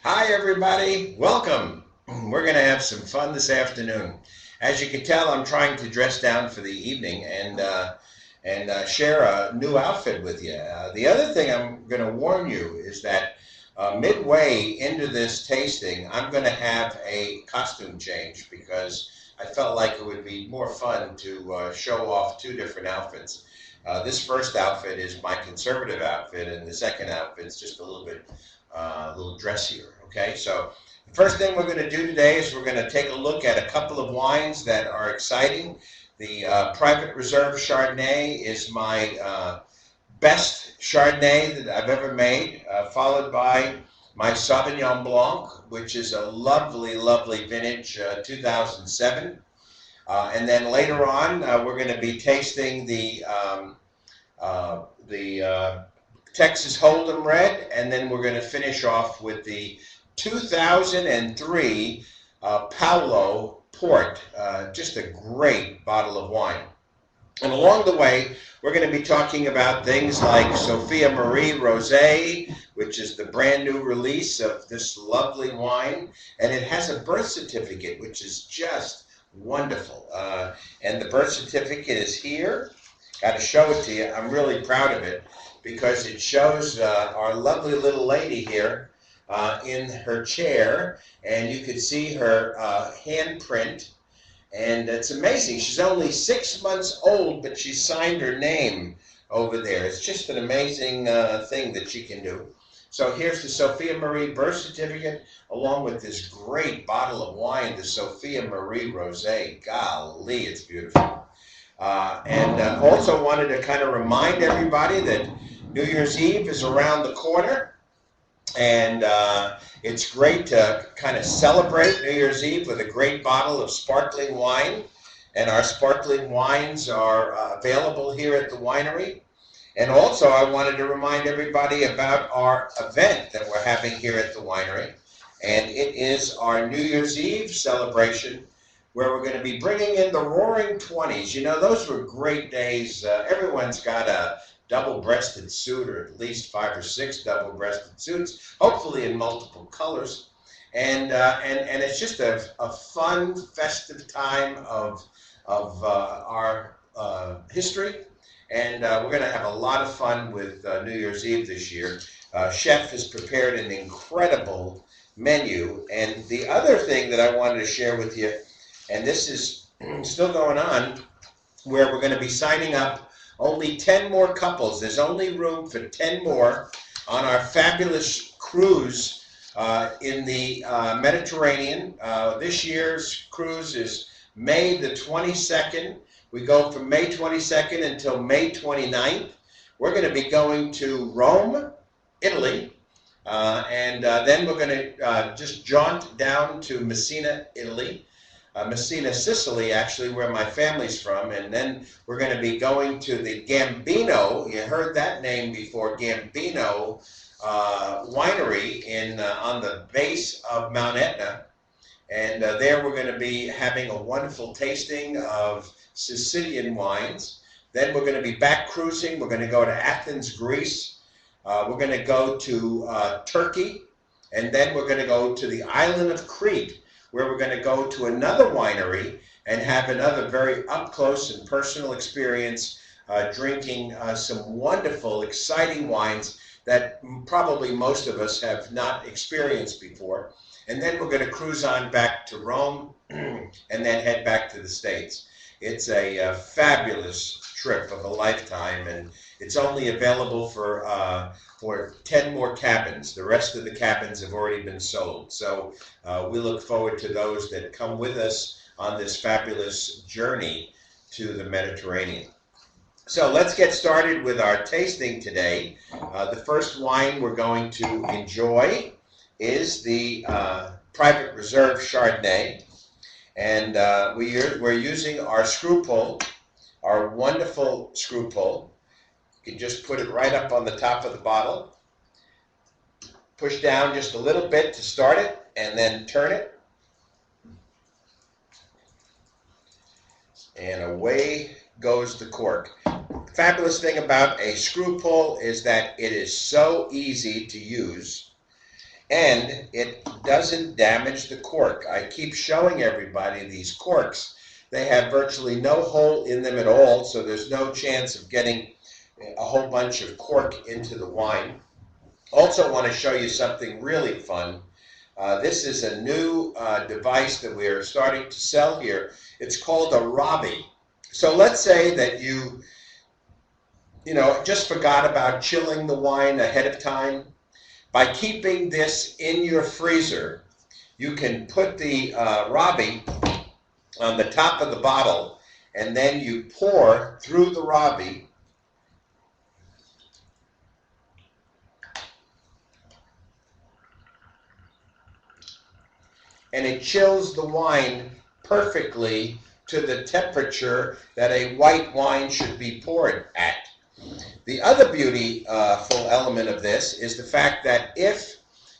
Hi, everybody. Welcome. We're going to have some fun this afternoon. As you can tell, I'm trying to dress down for the evening and share a new outfit with you. The other thing I'm going to warn you is that midway into this tasting, I'm going to have a costume change because I felt like it would be more fun to show off two different outfits. This first outfit is my conservative outfit, and the second outfit is just a little dressier. Okay, so the first thing we're going to do today is we're going to take a look at a couple of wines that are exciting. The Private Reserve Chardonnay is my best Chardonnay that I've ever made, followed by my Sauvignon Blanc, which is a lovely, lovely vintage 2007. And then later on, we're going to be tasting the Texas Hold'em Red, and then we're going to finish off with the 2003 Paulo Port, just a great bottle of wine. And along the way, we're going to be talking about things like Sophia Marie Rosé, which is the brand new release of this lovely wine, and it has a birth certificate, which is just wonderful. And the birth certificate is here. Got to show it to you. I'm really proud of it because it shows our lovely little lady here in her chair, and you can see her handprint, and it's amazing. She's only 6 months old, but she signed her name over there. It's just an amazing thing that she can do. So here's the Sophia Marie birth certificate, along with this great bottle of wine, the Sophia Marie Rosé. Golly, it's beautiful. And also wanted to kind of remind everybody that New Year's Eve is around the corner, and it's great to kind of celebrate New Year's Eve with a great bottle of sparkling wine. And our sparkling wines are available here at the winery. And also I wanted to remind everybody about our event that we're having here at the winery. And it is our New Year's Eve celebration, where we're going to be bringing in the Roaring 20s. You know, those were great days. Everyone's got a double-breasted suit, or at least 5 or 6 double-breasted suits, hopefully in multiple colors. And it's just a fun, festive time of our history. And we're going to have a lot of fun with New Year's Eve this year. Chef has prepared an incredible menu. And the other thing that I wanted to share with you, and this is still going on, where we're going to be signing up only 10 more couples. There's only room for 10 more on our fabulous cruise in the Mediterranean. This year's cruise is May the 22nd. We go from May 22nd until May 29th. We're going to be going to Rome, Italy, and then we're going to just jaunt down to Messina, Italy. Messina, Sicily, actually, where my family's from, and then we're going to be going to the Gambino. You heard that name before, Gambino winery on the base of Mount Etna, and there we're going to be having a wonderful tasting of Sicilian wines. Then we're going to be back cruising. We're going to go to Athens, Greece. We're going to go to Turkey, and then we're going to go to the island of Crete, where we're going to go to another winery and have another very up-close and personal experience drinking some wonderful, exciting wines that probably most of us have not experienced before. And then we're going to cruise on back to Rome and then head back to the States. It's a fabulous trip of a lifetime, and it's only available for 10 more cabins. The rest of the cabins have already been sold. So we look forward to those that come with us on this fabulous journey to the Mediterranean. So let's get started with our tasting today. The first wine we're going to enjoy is the Private Reserve Chardonnay. And we're using our screw pull, our wonderful screw pull. You can just put it right up on the top of the bottle. Push down just a little bit to start it, and then turn it. And away goes the cork. The fabulous thing about a screw pull is that it is so easy to use. and it doesn't damage the cork. I keep showing everybody these corks. They have virtually no hole in them at all, so there's no chance of getting a whole bunch of cork into the wine. Also want to show you something really fun. This is a new device that we are starting to sell here. It's called a Robbie. So let's say that you just forgot about chilling the wine ahead of time. By keeping this in your freezer, you can put the Robbie on the top of the bottle, and then you pour through the Robbie. And it chills the wine perfectly to the temperature that a white wine should be poured at. The other beautiful element of this is the fact that if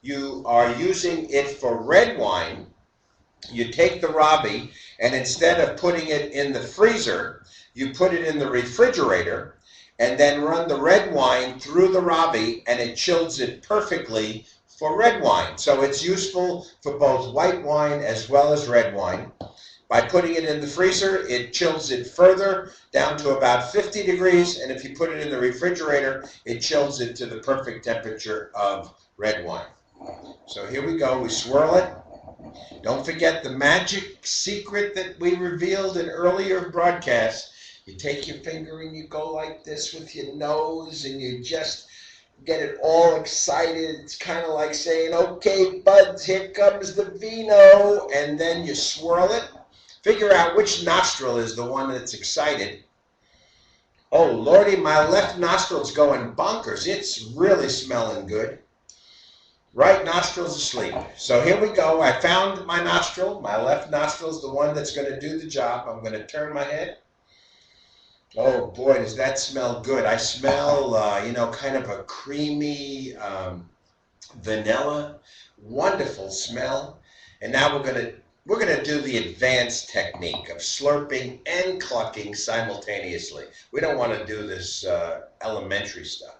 you are using it for red wine, you take the Robbie, and instead of putting it in the freezer, you put it in the refrigerator, and then run the red wine through the Robbie, and it chills it perfectly for red wine. So it's useful for both white wine as well as red wine. By putting it in the freezer, it chills it further down to about 50 degrees, and if you put it in the refrigerator, it chills it to the perfect temperature of red wine. So here we go, we swirl it. Don't forget the magic secret that we revealed in earlier broadcasts. You take your finger and you go like this with your nose, and you just get it all excited. It's kind of like saying, okay, buds, here comes the vino, and then you swirl it. Figure out which nostril is the one that's excited. Oh, Lordy, my left nostril's going bonkers. It's really smelling good. Right nostril's asleep. So here we go. I found my nostril. My left nostril's the one that's going to do the job. I'm going to turn my head. Oh boy, does that smell good. I smell, kind of a creamy vanilla. Wonderful smell. And now we're going to do the advanced technique of slurping and clucking simultaneously. We don't want to do this elementary stuff.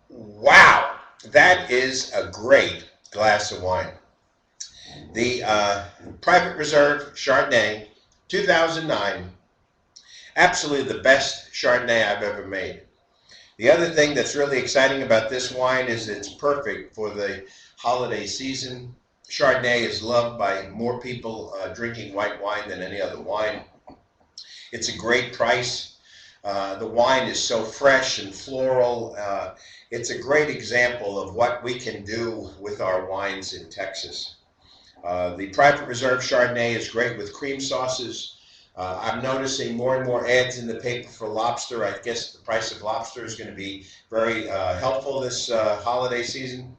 Wow, that is a great glass of wine. The Private Reserve Chardonnay 2009, absolutely the best Chardonnay I've ever made. The other thing that's really exciting about this wine is it's perfect for the holiday season. Chardonnay is loved by more people drinking white wine than any other wine. It's a great price. The wine is so fresh and floral. It's a great example of what we can do with our wines in Texas. The Private Reserve Chardonnay is great with cream sauces. I'm noticing more and more ads in the paper for lobster. I guess the price of lobster is going to be very helpful this holiday season.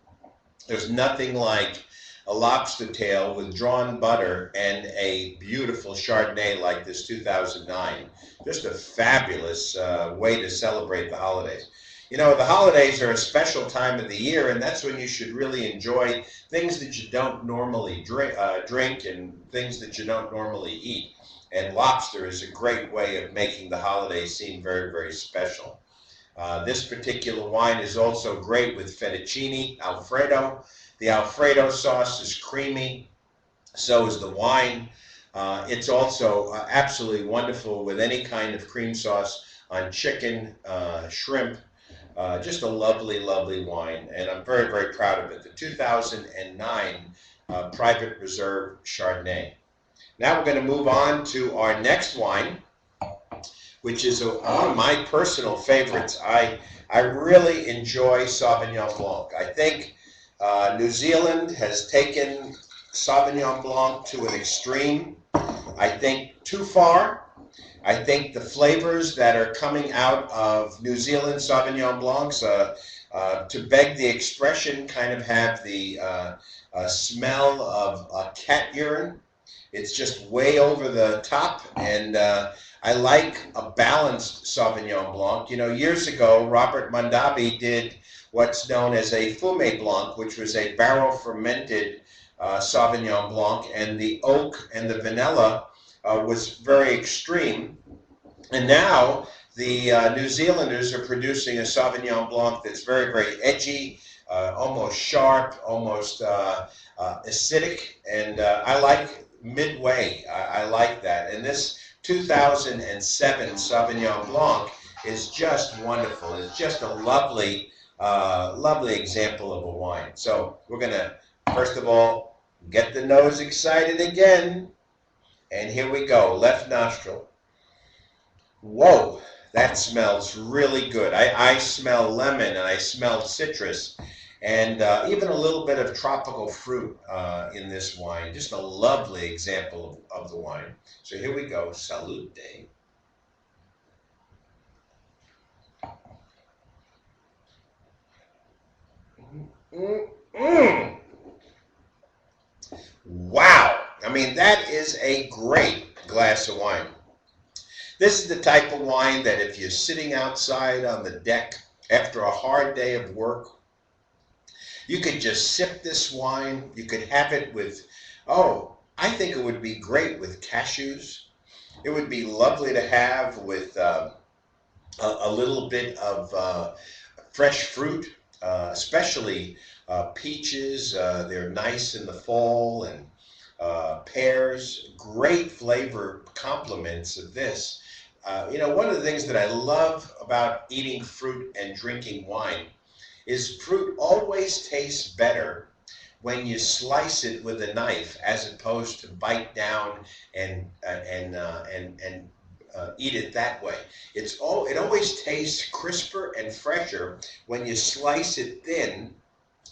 There's nothing like a lobster tail with drawn butter and a beautiful Chardonnay like this 2009. Just a fabulous way to celebrate the holidays. You know, the holidays are a special time of the year, and that's when you should really enjoy things that you don't normally drink and things that you don't normally eat. And lobster is a great way of making the holidays seem very, very special. This particular wine is also great with fettuccine Alfredo. The Alfredo sauce is creamy, so is the wine. It's also absolutely wonderful with any kind of cream sauce on chicken, shrimp. Just a lovely, lovely wine, and I'm very, very proud of it. The 2009 Private Reserve Chardonnay. Now we're going to move on to our next wine, which is one of my personal favorites. I really enjoy Sauvignon Blanc. I think New Zealand has taken Sauvignon Blanc to an extreme. I think too far. I think the flavors that are coming out of New Zealand Sauvignon Blancs, to beg the expression, kind of have the smell of cat urine. It's just way over the top, and I like a balanced Sauvignon Blanc. You know, years ago, Robert Mondavi did what's known as a Fumé Blanc, which was a barrel fermented Sauvignon Blanc, and the oak and the vanilla was very extreme. And now the New Zealanders are producing a Sauvignon Blanc that's very, very edgy, almost sharp, almost acidic, and I like midway. I like that. And this 2007 Sauvignon Blanc is just wonderful. It's just a lovely, lovely example of a wine. So we're going to, first of all, get the nose excited again. And here we go, left nostril. Whoa, that smells really good. I smell lemon and I smell citrus and even a little bit of tropical fruit in this wine. Just a lovely example of the wine. So here we go, salute. Mm-mm. Wow, I mean, that is a great glass of wine. This is the type of wine that if you're sitting outside on the deck after a hard day of work, you could just sip this wine. You could have it with, oh, I think it would be great with cashews. It would be lovely to have with a little bit of fresh fruit, especially peaches. They're nice in the fall, and pears. Great flavor complements of this. One of the things that I love about eating fruit and drinking wine is fruit always tastes better when you slice it with a knife as opposed to bite down and eat it that way. It always tastes crisper and fresher when you slice it thin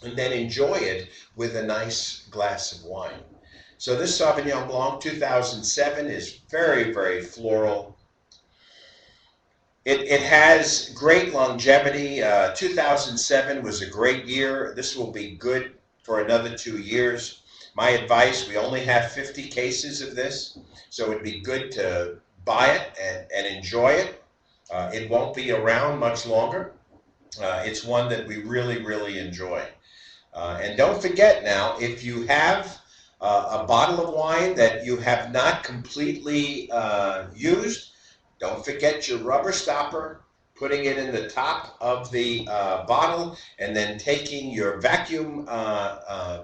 and then enjoy it with a nice glass of wine. So this Sauvignon Blanc 2007 is very, very floral. It has great longevity. 2007 was a great year. This will be good for another 2 years. My advice, we only have 50 cases of this, so it'd be good to buy it and enjoy it. It won't be around much longer. It's one that we really, really enjoy. And don't forget now, if you have a bottle of wine that you have not completely used, don't forget your rubber stopper, putting it in the top of the bottle, and then taking your vacuum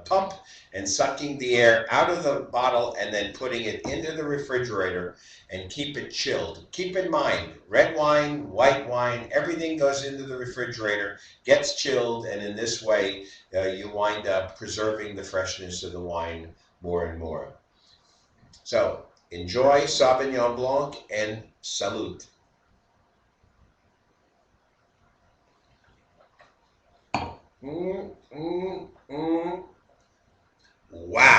pump and sucking the air out of the bottle and then putting it into the refrigerator and keep it chilled. Keep in mind, red wine, white wine, everything goes into the refrigerator, gets chilled, and in this way you wind up preserving the freshness of the wine more and more. So enjoy Sauvignon Blanc and salute. Mm, mm, mm. Wow.